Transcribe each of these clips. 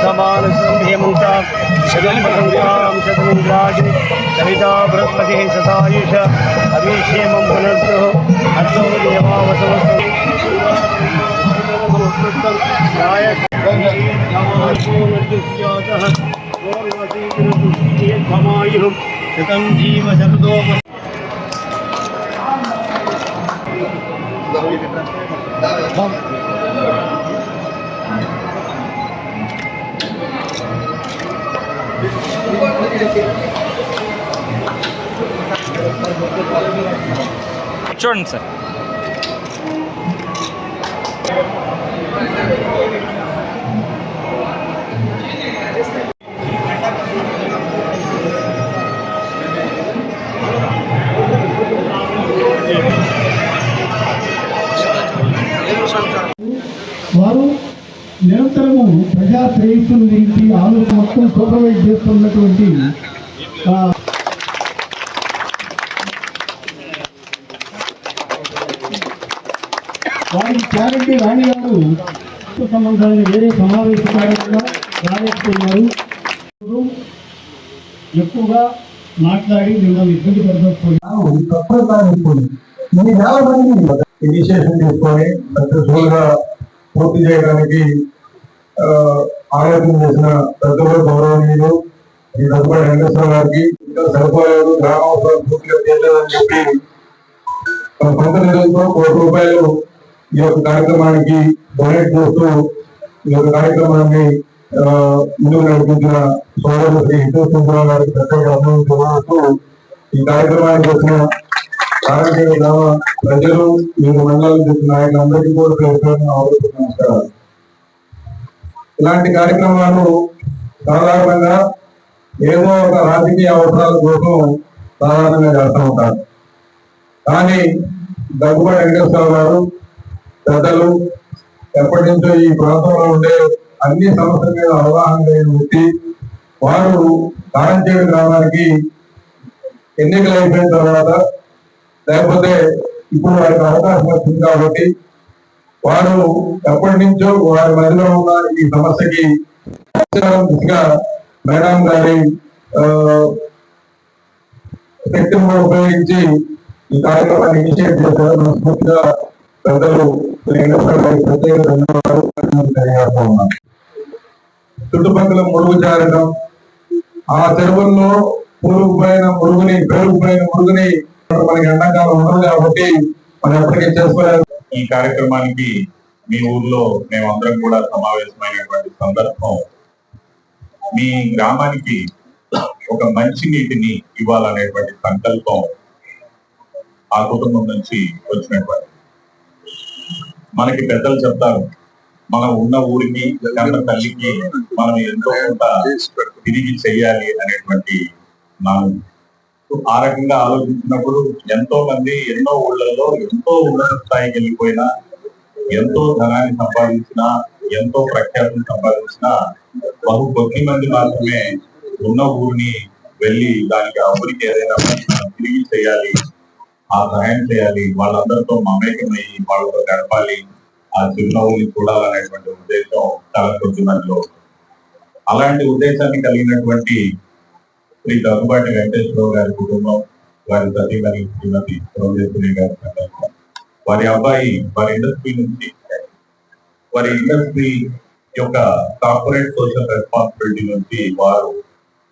वर्धमानसं हेमन्त शतम्भसंग्राम शतमिन्द्राज कविता बृहस्पतिः शतायुष अभिषेमं पुनर्तुः अर्थो देवावसवस्तु शतं जीव शरदो చూడండి సార్. వారు నిరంతరము ప్రజా శ్రేయస్సుల గురించి ఆలోచన మొత్తం సూపర్వైజ్ చేస్తున్నటువంటి వారికి క్యారెంటీ రాణి గారు సంబంధాన్ని వేరే సమావేశ కార్యక్రమంగా రాలేకపోతున్నారు. ఎక్కువగా మాట్లాడి మిమ్మల్ని ఇబ్బంది పడుతుంది. ఇనిషియేషన్ తీసుకొని సక్సెస్ఫుల్ గా పూర్తి చేయడానికి ఆలోచన చేసిన పెద్దలు గౌరవనీయులు ఈ దగ్గుబాటి వెంకటేశ్వర గారికి ఇంకా సరిపోలేదు, గ్రామావసరం పూర్తిగా చేయలేదని చెప్పి మన సొంత నిధులతో ₹1 ఈ యొక్క కార్యక్రమానికి డొనేట్ చేస్తూ ఈ యొక్క కార్యక్రమాన్ని ముందుకు నడిపించిన సోదరులు శ్రీ హితేశ్వరరావు గారికి ప్రత్యేక అభినందనలు. ఈ కార్యక్రమానికి వచ్చిన కారంచేడు గ్రామ ప్రజలు వివిధ మండలాలకు చెందిన నాయకులందరికీ కూడా నమస్కారాలు. ఇలాంటి కార్యక్రమాలు సాధారణంగా ఏదో ఒక రాజకీయ అవసరాల కోసం సాధారణంగా చేస్తూ ఉంటారు. కానీ దగ్గుబాటి వెంకటేశ్వర గారు పెద్దలు ఎప్పటి నుంచో ఈ ప్రాంతంలో ఉండే అన్ని సమస్యల మీద అవగాహన కలిగిన వ్యక్తి. వారు కారంచేడు గ్రామానికి ఎన్నికలు అయిపోయిన తర్వాత లేకపోతే ఇప్పుడు వారికి అవకాశం వచ్చింది కాబట్టి వారు ఎప్పటి నుంచో వారి మధ్యలో ఉన్న ఈ సమస్యకి దిశగా మేడం గారి శక్తిని ఉపయోగించి ఈ కార్యక్రమాన్ని ఇనిషియేట్ చేశారు. మనస్ఫూర్తిగా పెద్దలు ప్రత్యేక ధన్యవాదాలు తెలియజేస్తూ ఉన్నాను. చుట్టుపక్కల మురుగు జారడం, ఆ చెరువుల్లో పేరుకుపోయిన మురుగుని మనకి ఎండాకాలం ఉండదు కాబట్టి మనం ఎప్పటికీ చేసుకోలేదు. ఈ కార్యక్రమానికి మీ ఊర్లో మేమందరం కూడా సమావేశమైనటువంటి సందర్భం, మీ గ్రామానికి ఒక మంచి నీటిని ఇవ్వాలనేటువంటి సంకల్పం ఆ కుటుంబం నుంచి వచ్చినటువంటి. మనకి పెద్దలు చెప్తారు, మనం ఉన్న ఊరికి కన్న తల్లికి మనం ఎంతో కొంత తిరిగి చెయ్యాలి అనేటువంటి నాను. ఆ రకంగా ఆలోచించినప్పుడు ఎంతో మంది ఎన్నో ఊళ్ళల్లో ఎంతో ఉన్నత స్థాయికి వెళ్ళిపోయినా, ఎంతో ధనాన్ని సంపాదించినా, ఎంతో ప్రఖ్యాతిని సంపాదించినా బహు కొద్ది మంది మాత్రమే ఉన్న ఊరిని వెళ్ళి దానికి ఆ ఊరికి ఏదైనా తిరిగి చేయాలి, ఆ సహాయం చేయాలి, వాళ్ళందరితో మమేకమయ్యి వాళ్ళతో గడపాలి, ఆ చిరునవ్వుని చూడాలనేటువంటి ఉద్దేశం చాలా కొద్ది మందిలో. అలాంటి ఉద్దేశాన్ని కలిగినటువంటి శ్రీ దగ్గుబాటి వెంకటేశ్వరరావు గారి కుటుంబం, వారి సతీమణి శ్రీమతి సౌందర్యశ్రీ గారి సందర్భం, వారి అబ్బాయి వారి ఇండస్ట్రీ యొక్క కార్పొరేట్ సోషల్ రెస్పాన్సిబిలిటీ నుంచి వారు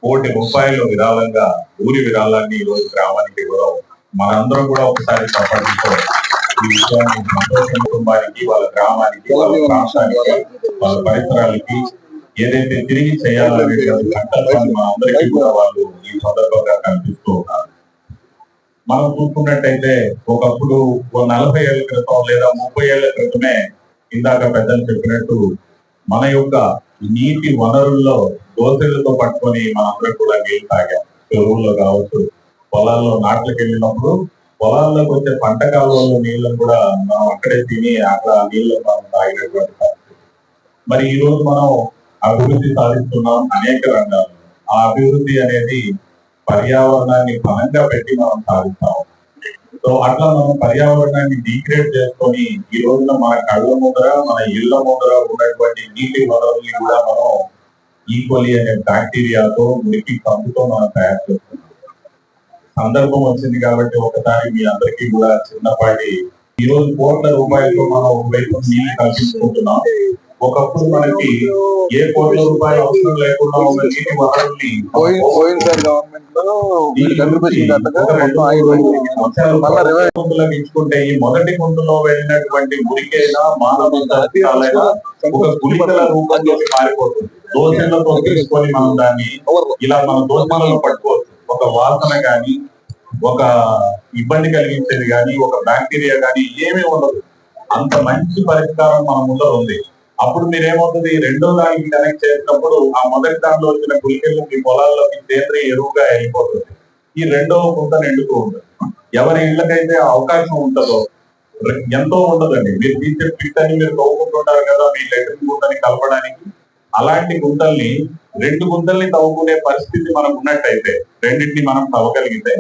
₹1,00,00,000 విరాళంగా ఊరి విరాళాన్ని ఈ రోజు గ్రామానికి ఇవ్వడం మనందరం కూడా ఒకసారి సంపాదించో ఈ విషయాన్ని సంతోషం కుటుంబానికి, వాళ్ళ గ్రామానికి, వాళ్ళ ప్రాంతానికి, వాళ్ళ పరిసరాలకి ఏదైతే తిరిగి చేయాలనే సంకల్పాన్ని మన అందరికీ కూడా వాళ్ళు ఈ సందర్భంగా కనిపిస్తూ ఉన్నారు. మనం చూసుకున్నట్టయితే ఒకప్పుడు 40 ఏళ్ల క్రితం లేదా 30 ఏళ్ల క్రితమే ఇందాక పెద్దలు చెప్పినట్టు మన యొక్క నీటి వనరుల్లో దోసెలతో పట్టుకొని మనందరం కూడా నీళ్లు తాగాం. చెరువుల్లో కావచ్చు, పొలాల్లో నాట్లకు వెళ్ళినప్పుడు పొలాల్లోకి వచ్చే పంట కాలువల్లో నీళ్లను కూడా మనం అక్కడే తిని అక్కడ నీళ్లను మనం తాగినటువంటి పరిస్థితి. మరి ఈ రోజు మనం అభివృద్ధి సాధిస్తున్నాం అనేక రంగాలు. ఆ అభివృద్ధి అనేది పర్యావరణాన్ని బలంగా పెట్టి మనం సాధిస్తాం. సో అట్లా మనం పర్యావరణాన్ని డీగ్రేడ్ చేసుకొని ఈ రోజున మన కళ్ళ ముందర, మన ఇళ్ల ముందర ఉన్నటువంటి నీటి వనరుల్ని కూడా మనం ఈక్వలీ అనే బ్యాక్టీరియాతో మురికి కంపుతో మనం తయారు చేస్తున్నాం. సందర్భం వచ్చింది కాబట్టి ఒకసారి మీ అందరికీ కూడా చిన్నపాటి ఈ రోజు కోట్ల రూపాయలతో మనం ఒకవైపు నీళ్ళు కల్పించుకుంటున్నాం. ఒకప్పుడు మనకి ఏ కోట్ల రూపాయలు అవసరం లేకుండా ఉన్న నీటి వనరుల్ని ఇచ్చుకుంటే ఈ మొదటి గుంటలో వెళ్ళినటువంటి మురికైనా మానవ సత్యాలైనా ఒక గుళికల రూపంలోకి మారిపోతుంది. దోషంలతో తీసుకొని మనం దాన్ని ఇలా మన దోషాలను పట్టుకోవచ్చు. ఒక వాసన గాని, ఒక ఇబ్బంది కలిగించేది కానీ, ఒక బ్యాక్టీరియా కానీ ఏమీ ఉండదు. అంత మంచి పరిష్కారం మన ముందర ఉంది. అప్పుడు మీరేమవుతుంది, రెండో దానికి కనెక్ట్ చేసినప్పుడు ఆ మొదటి దాంట్లో వచ్చిన గుళికలు మీ పొలాల్లోకి సేంద్రియ ఎరువుగా వెళ్ళిపోతుంది. ఈ రెండో గుంత నిండుతూ ఉంటుంది. ఎవరి ఇళ్ళకైతే అవకాశం ఉంటుందో, ఎంతో ఉండదండి. మీరు తీసే పిట్ అని మీరు తవ్వుకుంటుంటారు కదా మీ లెట్రిన్ గుంతని కలపడానికి. అలాంటి గుంతల్ని 2 గుంతల్ని తవ్వుకునే పరిస్థితి మనకు ఉన్నట్టయితే, రెండింటిని మనం తవ్వగలిగితే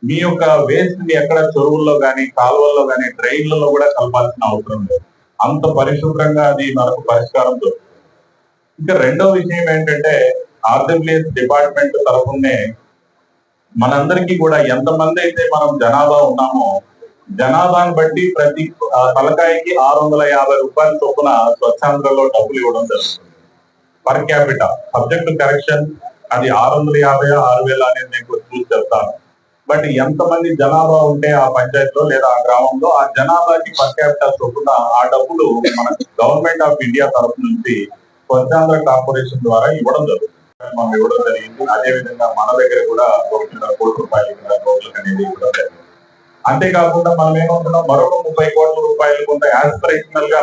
మీ యొక్క వేస్ట్ ని ఎక్కడ చెరువుల్లో కానీ, కాలువల్లో కానీ, డ్రైన్లలో కూడా కలపాల్సిన అవసరం లేదు. అంత పరిశుభ్రంగా అది మనకు పరిష్కారం దొరుకుతుంది. ఇంకా రెండో విషయం ఏంటంటే, ఆర్డబ్ల్యూఎస్ డిపార్ట్మెంట్ తరఫునే మనందరికీ కూడా ఎంతమంది అయితే మనం జనాభా ఉన్నామో, జనాభాను బట్టి ప్రతి తలకాయకి 650 రూపాయల చొప్పున స్వచ్ఛాంధ్రలో డబ్బులు ఇవ్వడం జరుగుతుంది. పర్ క్యాపిటా సబ్జెక్ట్ కరెక్షన్ అది 650 6000 అనేది నేను చూసి చెప్తాను. బట్ ఎంతమంది జనాభా ఉంటే ఆ పంచాయతీలో లేదా ఆ గ్రామంలో, ఆ జనాభాకి పర్ క్యాపిటల్ చొప్పున ఆ డబ్బులు మన గవర్నమెంట్ ఆఫ్ ఇండియా తరఫు నుంచి స్వచ్ఛాంధ్ర కార్పొరేషన్ ద్వారా ఇవ్వడం జరుగుతుంది. మనం ఇవ్వడం జరిగింది. అదే విధంగా మన దగ్గర కూడా 1.5 కోట్ల రూపాయలు రోడ్లకు అనేది ఇవ్వడం జరిగింది. అంతేకాకుండా మనం ఏమంటున్నాం, మరొక 30 కోట్ల రూపాయలు కొంత యాస్పిరేషనల్ గా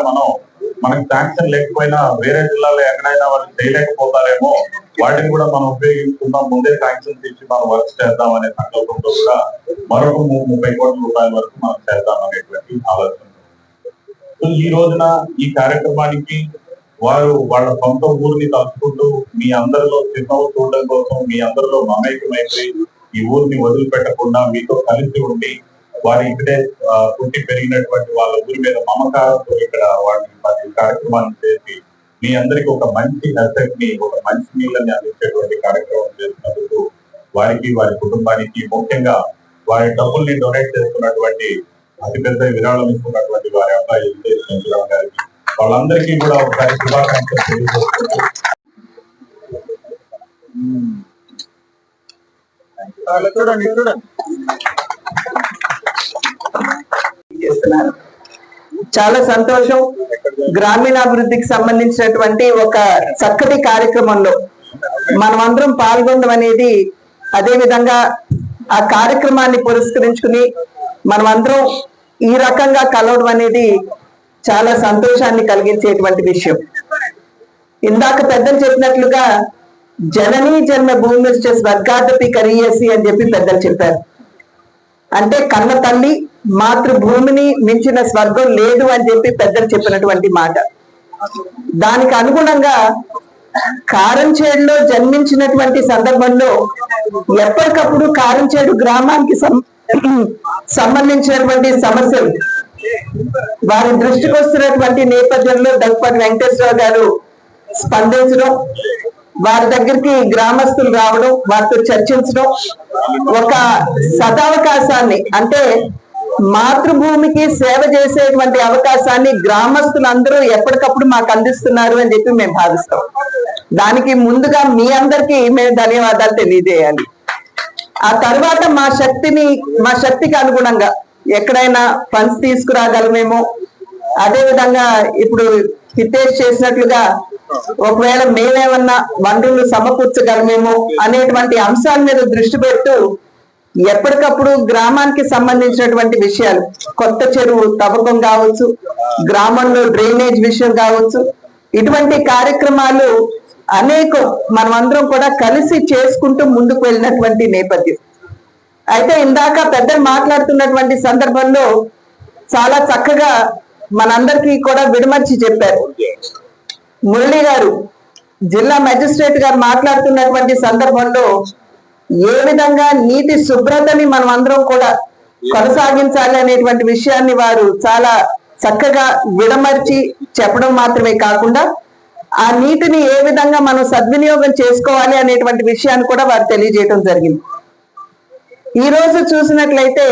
మనకు శాంక్షన్ లేకపోయినా వేరే జిల్లాలో ఎక్కడైనా వాళ్ళు చేయలేకపోతారేమో, వాటిని కూడా మనం ఉపయోగించుకుందాం, ముందే శాంక్షన్స్ ఇచ్చి మనం వర్క్ చేద్దాం అనే సంకల్పంతో కూడా మరొక 30 కోట్ల రూపాయల వరకు మనం చేద్దాం అనేటువంటి ఆలోచన. ఈ రోజున ఈ కార్యక్రమానికి వారు వాళ్ళ సొంత ఊరిని తలుచుకుంటూ మీ అందరిలో చిరునవ్వు చూడడం కోసం, మీ అందరిలో మమేకమైపోయి ఈ ఊరిని వదిలిపెట్టకుండా మీతో కలిసి ఉండి, వారి ఇక్కడే పుట్టి పెరిగినటువంటి వాళ్ళ ఊరి మీద మమకారంతో ఇక్కడ వాటి కార్యక్రమాన్ని చేసి మీ అందరికి ఒక మంచి అసెట్ ని, ఒక మంచి నీళ్ళని అందించేటువంటి కార్యక్రమం చేసినందుకు వారికి, వారి కుటుంబానికి, ముఖ్యంగా వారి డబ్బుల్ని డొనేట్ చేస్తున్నటువంటి అతిపెద్ద విరాళం ఇస్తున్నటువంటి వారి అబ్బాయి చంద్రరావు గారికి, వాళ్ళందరికీ కూడా ఒకసారి శుభాకాంక్షలు తెలియజేస్తున్నారు. చాలా సంతోషం. గ్రామీణాభివృద్ధికి సంబంధించినటువంటి ఒక చక్కటి కార్యక్రమంలో మనమందరం పాల్గొనడం అనేది, అదే విధంగా ఆ కార్యక్రమాన్ని పురస్కరించుకుని మనమందరం ఈ రకంగా కలవడం అనేది చాలా సంతోషాన్ని కలిగించేటువంటి విషయం. ఇందాక పెద్దలు చెప్పినట్లుగా జననీ జన్మ భూమి స్వర్గాదపి కరీయసి అని చెప్పి పెద్దలు చెప్పారు. అంటే కన్న తల్లి మాతృభూమిని మించిన స్వర్గం లేదు అని చెప్పి పెద్దలు చెప్పినటువంటి మాట. దానికి అనుగుణంగా కారంచేడులో జన్మించినటువంటి సందర్భంలో ఎప్పటికప్పుడు కారంచేడు గ్రామానికి సంబంధించినటువంటి సమస్యలు వారి దృష్టికి వస్తున్నటువంటి నేపథ్యంలో దగ్గుపాటి వెంకటేశ్వర గారు స్పందించడం, వారి దగ్గరికి గ్రామస్తులు రావడం, వారితో చర్చించడం, ఒక సదావకాశాన్ని, అంటే మాతృభూమికి సేవ చేసేటువంటి అవకాశాన్ని గ్రామస్తులందరూ ఎప్పటికప్పుడు మాకు అందిస్తున్నారు అని చెప్పి మేము భావిస్తాం. దానికి ముందుగా మీ అందరికీ మేము ధన్యవాదాలు తెలియజేయాలి. ఆ తర్వాత మా శక్తికి అనుగుణంగా ఎక్కడైనా ఫండ్స్ తీసుకురాగలమేమో, అదే విధంగా ఇప్పుడు హితేష్ చేసినట్లుగా ఒకవేళ మేమేమన్నా వనరులు సమకూర్చగలమేమో అనేటువంటి అంశాల మీద దృష్టి పెడుతూ ఎప్పటికప్పుడు గ్రామానికి సంబంధించినటువంటి విషయాలు, కొత్త చెరువు తవ్వకం కావచ్చు, గ్రామంలో డ్రైనేజ్ విషయం కావచ్చు, ఇటువంటి కార్యక్రమాలు అనేకం మనమందరం కూడా కలిసి చేసుకుంటూ ముందుకు వెళ్ళినటువంటి నేపథ్యం. అయితే ఇందాక పెద్దలు మాట్లాడుతున్నటువంటి సందర్భంలో చాలా చక్కగా మనందరికీ కూడా విడమర్చి చెప్పారు. మురళి గారు, జిల్లా మెజిస్ట్రేట్ గారు మాట్లాడుతున్నటువంటి సందర్భంలో ఏ విధంగా నీటి శుభ్రతని మనం అందరం కూడా కొనసాగించాలి అనేటువంటి విషయాన్ని వారు చాలా చక్కగా విడమర్చి చెప్పడం మాత్రమే కాకుండా ఆ నీటిని ఏ విధంగా మనం సద్వినియోగం చేసుకోవాలి అనేటువంటి విషయాన్ని కూడా వారు తెలియజేయడం జరిగింది. ఈ రోజు చూసినట్లయితే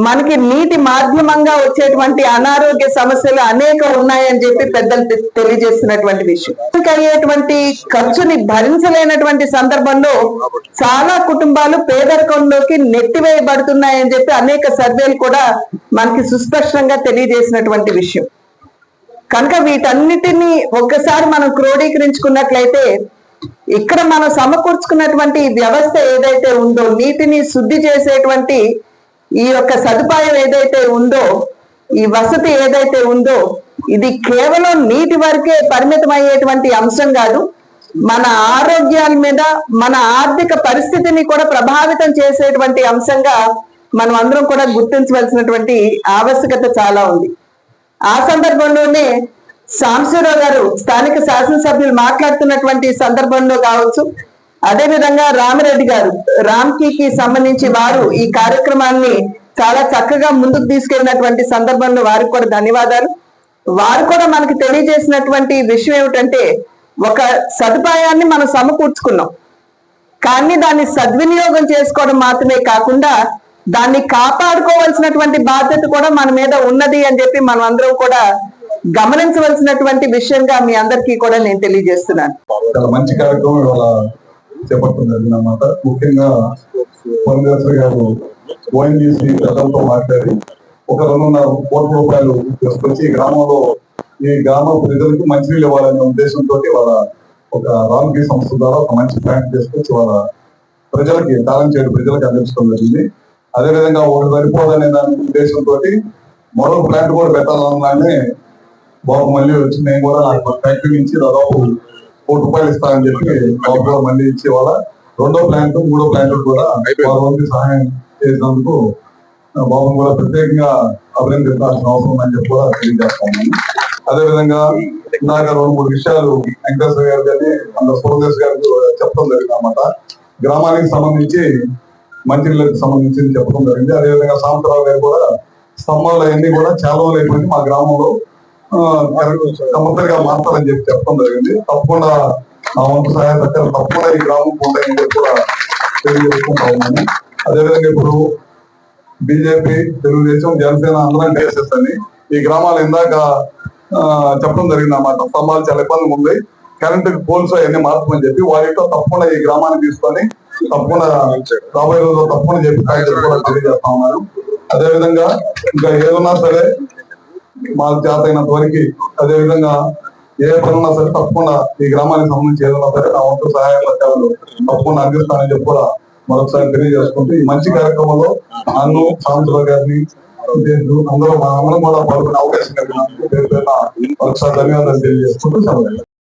మనకి నీటి మాధ్యమంగా వచ్చేటువంటి అనారోగ్య సమస్యలు అనేక ఉన్నాయని చెప్పి పెద్దలు తెలియజేస్తున్నటువంటి విషయం. అయ్యేటువంటి ఖర్చుని భరించలేనటువంటి సందర్భంలో చాలా కుటుంబాలు పేదరికంలోకి నెట్టివేయబడుతున్నాయని చెప్పి అనేక సర్వేలు కూడా మనకి సుస్పష్టంగా తెలియజేసినటువంటి విషయం. కనుక వీటన్నిటిని ఒక్కసారి మనం క్రోడీకరించుకున్నట్లయితే ఇక్కడ మనం సమకూర్చుకున్నటువంటి వ్యవస్థ ఏదైతే ఉందో, నీటిని శుద్ధి చేసేటువంటి ఈ యొక్క సదుపాయం ఏదైతే ఉందో, ఈ వసతి ఏదైతే ఉందో, ఇది కేవలం నీటి వరకే పరిమితం అయ్యేటువంటి అంశం కాదు. మన ఆరోగ్యాల మీద, మన ఆర్థిక పరిస్థితిని కూడా ప్రభావితం చేసేటువంటి అంశంగా మనం అందరం కూడా గుర్తించవలసినటువంటి ఆవశ్యకత చాలా ఉంది. ఆ సందర్భంలోనే సాంబశివరావు గారు స్థానిక శాసనసభ్యులు మాట్లాడుతున్నటువంటి సందర్భంలో కావచ్చు, అదే విధంగా రామిరెడ్డి గారు రామ్కీకి సంబంధించి వారు ఈ కార్యక్రమాన్ని చాలా చక్కగా ముందుకు తీసుకెళ్ళినటువంటి సందర్భంలో వారికి కూడా ధన్యవాదాలు. వారు కూడా మనకి తెలియజేసినటువంటి విషయం ఏమిటంటే, ఒక సదుపాయాన్ని మనం సమకూర్చుకున్నాం, కానీ దాన్ని సద్వినియోగం చేసుకోవడం మాత్రమే కాకుండా దాన్ని కాపాడుకోవాల్సినటువంటి బాధ్యత కూడా మన మీద ఉన్నది అని చెప్పి మనం అందరం కూడా గమనించవలసినటువంటి విషయంగా మీ అందరికీ కూడా నేను తెలియజేస్తున్నాను. చాలా మంచి కార్యక్రమం ఇవాళ చేపడుతున్నది అన్నమాట. ముఖ్యంగా పొందేశ్వరి గారు ఓఎన్జీసీ ప్రజలతో మాట్లాడి ఒక 2.5 కోట్ల రూపాయలు తీసుకొచ్చి గ్రామంలో ఈ గ్రామ ప్రజలకు మంచినీళ్ళు ఇవ్వాలనే ఉద్దేశంతో వాళ్ళ ఒక రామ్కీ సంస్థ ద్వారా ఒక మంచి ప్లాంట్ తీసుకొచ్చి వాళ్ళ ప్రజలకి దానం చేయడం ప్రజలకు అందించడం జరిగింది. అదేవిధంగా ఒకటి సరిపోదనే దాని ఉద్దేశంతో మరో ప్లాంట్ కూడా పెట్టాలనగానే బాబు మళ్ళీ వచ్చి నేను కూడా నాకు ఫ్యాక్టరీ నుంచి దాదాపు 1 కోటి రూపాయలు ఇస్తానని చెప్పి బాబు కూడా మళ్ళీ ఇచ్చి వాళ్ళ 2వ ప్లాంట్ 3వ ప్లాంట్ కూడా వారి సహాయం చేసినందుకు బాబుని కూడా ప్రత్యేకంగా అభినందించాల్సిన అవసరం ఉందని చెప్పి కూడా తెలియజేస్తాను. అదేవిధంగా ఇందాక 2-3 విషయాలు వెంకటేశ్వర గారు కానీ అందరు సురేష్ గారికి చెప్పడం జరిగింది అన్నమాట. గ్రామానికి సంబంధించి మంచినీళ్ళకి సంబంధించి చెప్పడం జరిగింది. అదేవిధంగా సాంబరావు గారు కూడా స్తంభాలు అవన్నీ కూడా చాలా లేకపోయింది మా గ్రామంలో కంపల్సరిగా మారుతారని చెప్పి చెప్పడం జరిగింది. తప్పకుండా నా వంతు సహాయ సహకారం తప్పకుండా ఈ గ్రామం ఉంటాయని చెప్పి కూడా తెలియజేసుకుంటా ఉన్నాను. అదేవిధంగా ఇప్పుడు బీజేపీ, తెలుగుదేశం, జనసేన అందరం చేసేస్తాను. ఈ గ్రామాలు ఇందాక చెప్పడం జరిగింది అన్నమాట. స్తంభాలు చాలా ఇబ్బంది ఉంది, కరెంటు పోల్స్ అవన్నీ మార్చమని చెప్పి వారితో తప్పకుండా ఈ గ్రామాన్ని తీసుకొని తప్పకుండా రాబోయే రోజుల్లో తప్పకుండా చెప్పి కూడా తెలియజేస్తా ఉన్నారు. అదేవిధంగా ఇంకా ఏదన్నా సరే మాకు చేత అయినంత వరకు, అదేవిధంగా ఏ పనున్నా సరే తప్పకుండా ఈ గ్రామానికి సంబంధించి ఏదన్నా సరే నా వంతు సహాయ సహకారాలు తప్పకుండా అందిస్తానని చెప్పి కూడా మరొకసారి తెలియజేసుకుంటూ ఈ మంచి కార్యక్రమంలో నన్ను సాంబశివరావు గారిని అందరూ కూడా పాల్గొనే అవకాశం కలిగినందుకు పేరు పేరున మరొకసారి ధన్యవాదాలు తెలియజేసుకుంటూ